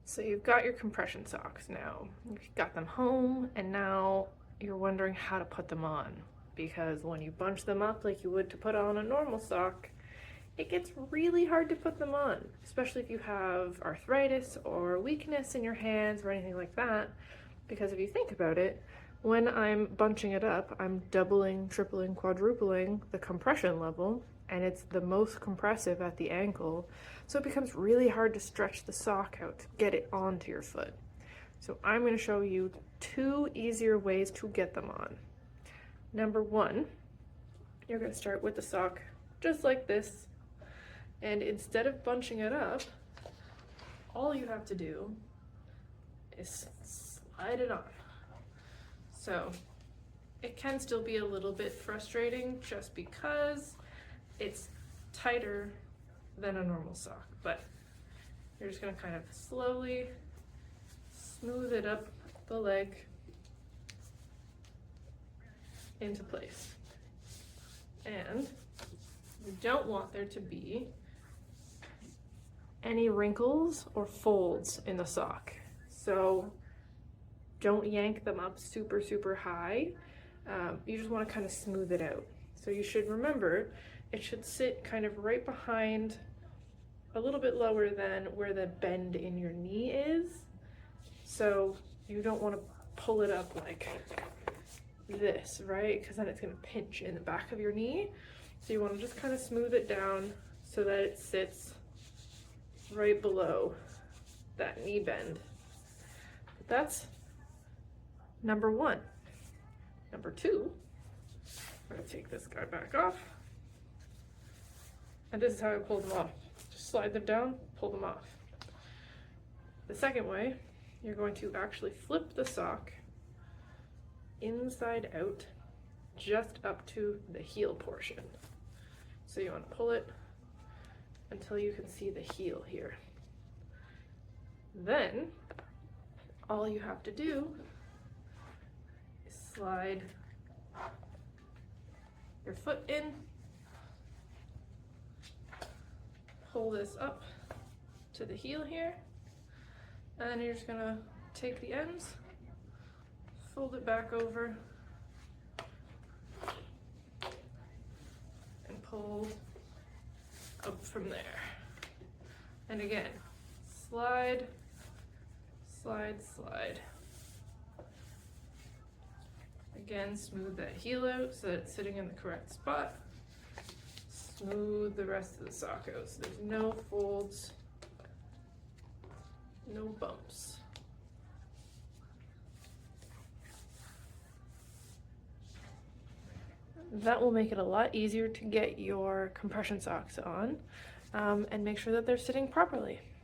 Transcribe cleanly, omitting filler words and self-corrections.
So you've got your compression socks now. You've got them home, and now you're wondering how to put them on, because when you bunch them up like you would to put on a normal sock, it gets really hard to put them on, especially if you have arthritis or weakness in your hands or anything like that. Because if you think about it, when I'm bunching it up, I'm doubling, tripling, quadrupling the compression level, and it's the most compressive at the ankle, so it becomes really hard to stretch the sock out to get it onto your foot. So I'm going to show you 2 easier ways to get them on. Number 1, you're going to start with the sock just like this, and instead of bunching it up, all you have to do is slide it on. So it can still be a little bit frustrating just because it's tighter than a normal sock, but you're just going to kind of slowly smooth it up the leg into place. And you don't want there to be any wrinkles or folds in the sock. So don't yank them up super high. You just want to kind of smooth it out. So you should remember it should sit kind of right behind, a little bit lower than where the bend in your knee is. So you don't want to pull it up like this, right? Because then it's going to pinch in the back of your knee. So you want to just kind of smooth it down so that it sits right below that knee bend. But that's number 1. Number 2, I'm going to take this guy back off. And this is how I pull them off. Just slide them down, pull them off. The second way, you're going to actually flip the sock inside out, just up to the heel portion. So you want to pull it until you can see the heel here. Then, all you have to do is slide your foot in, pull this up to the heel here, and then you're just gonna take the ends, fold it back over, and pull up from there. And again, slide, slide, slide. Again, smooth that heel out so that it's sitting in the correct spot. Smooth the rest of the sock out so there's no folds, no bumps. That will make it a lot easier to get your compression socks on, and make sure that they're sitting properly.